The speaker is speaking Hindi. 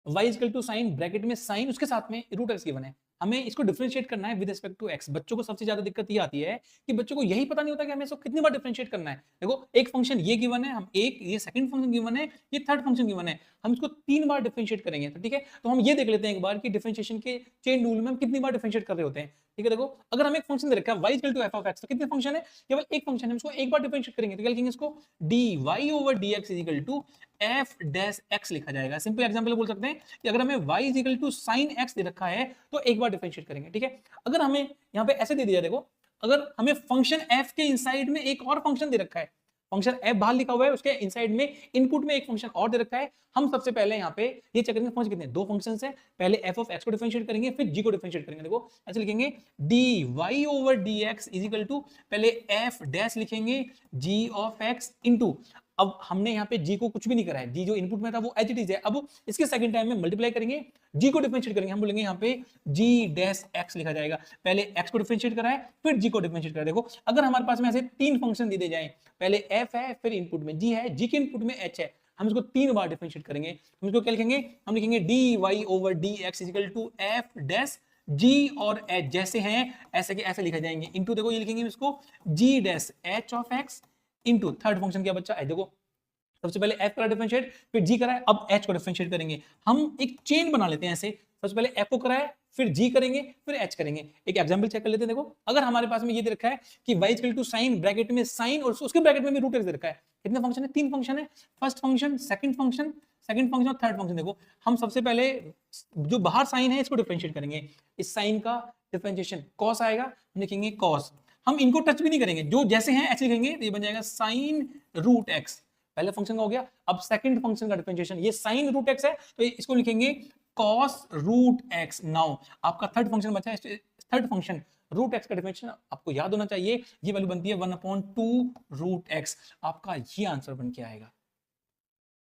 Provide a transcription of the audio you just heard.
y equal to sine bracket में साइन उसके साथ में रूट एक्स गिवन है, हमें इसको डिफरेंशिएट करना है विद रिस्पेक्ट टू x। बच्चों को सबसे ज्यादा दिक्कत ये आती है कि बच्चों को यही पता नहीं होता कि हमें इसको कितनी बार डिफरेंशिएट करना है। देखो एक फंक्शन ये गिवन है, हम एक ये सेकंड फंक्शन गिवन है, ये थर्ड फंक्शन गिवन है, हम इसको 3 बार डिफरेंशिएट करेंगे। तो ठीक है, तो हम ये देख लेते हैं एक बार कि डिफरेंशिएशन के चेन रूल में हम कितनी बार डिफरेंशिएट कर रहे होते हैं। ठीक है, देखो अगर हमें एक फंक्शन दे रखा है y equal to f of x, तो कितने फंक्शन है, केवल एक फंक्शन है, हम इसको एक बार डिफरेंशिएट करेंगे तो क्या लिखेंगे, इसको dy over dx is equal to f dash x लिखा जाएगा। सिंपल एग्जांपल बोल सकते हैं कि अगर हमें y is equal to sin x दे रखा है तो एक बार डिफरेंशिएट करेंगे। ठीक है, अगर हमें यहाँ पे ऐसे दे दिया, देखो अगर हमें फंक्शन f के इनसाइड में एक और फंक्शन दे रखा है, फंक्शन f बाहर लिखा हुआ है, उसके इनसाइड में इनपुट में एक फंक्शन और दे रखा है, हम सबसे पहले यहाँ पे ये चेक करेंगे फंक्शन कितने, दो फंक्शंस है, पहले f ऑफ x को डिफरेंशिएट करेंगे फिर g को डिफरेंशिएट करेंगे। देखो ऐसे लिखेंगे dy over dx is equal to पहले f डैश लिखेंगे g ऑफ x इनटू, अब हमने यहाँ पे g को कुछ भी नहीं करा है, g जो इनपुट में था वो एज इट इज है, अब इसके सेकंड टाइम में मल्टीप्लाई करेंगे, g को डिफरेंशिएट करेंगे, हम बोलेंगे यहाँ पे g डैश x लिखा जाएगा, पहले x को डिफरेंशिएट करा है फिर g को डिफरेंशिएट करा। देखो अगर हमारे पास में ऐसे तीन फंक्शन दे जाएं, पहले f है फिर इनपुट में g है, g के इनपुट में h है, हम इसको 3 बार डिफरेंशिएट करेंगे, हम इसको क्या लिखेंगे, हम लिखेंगे dy over dx is equal to f dash g और h जैसे हैं ऐसे के ऐसे लिखे जाएंगे, इनटू देखो ये लिखेंगे इसको g dash h of x into third function क्या बच्चा है, देखो सबसे पहले f करा डिफरेंशिएट फिर g कराए, अब h को डिफरेंशिएट करेंगे, हम एक चेन बना लेते हैं ऐसे, सबसे पहले f को कराए फिर g करेंगे फिर h करेंगे। एक एग्जांपल चेक कर लेते हैं, देखो अगर हमारे पास में ये दे रखा है कि y equal to sine bracket में साइन और उसके ब्रैकेट में भी रूट x दे रखा है, कितने फंक्शन है, तीन फंक्शन है, फर्स्ट फंक्शन सेकंड फंक्शन और थर्ड फंक्शन। देखो हम सबसे पहले जो बाहर साइन है इसको डिफरेंशिएट करेंगे, इस साइन का डिफरेंशिएशन cos आएगा, हम लिखेंगे cos, हम इनको टच भी नहीं करेंगे, जो जैसे हैं ऐसे लिखेंगे, तो ये बन जाएगा साइन रूट एक्स, पहले फंक्शन का हो गया। अब सेकंड फंक्शन का डिफरेंशिएशन, ये sin रूट एक्स है तो इसको लिखेंगे cos रूट एक्स। नाउ आपका थर्ड फंक्शन बचा है, थर्ड फंक्शन रूट एक्स का डिफरेंशिएशन आपको याद होना चाहिए, ये वैल्यू बनती है 1/2 रूट एक्स, आपका ये आंसर बन के आएगा।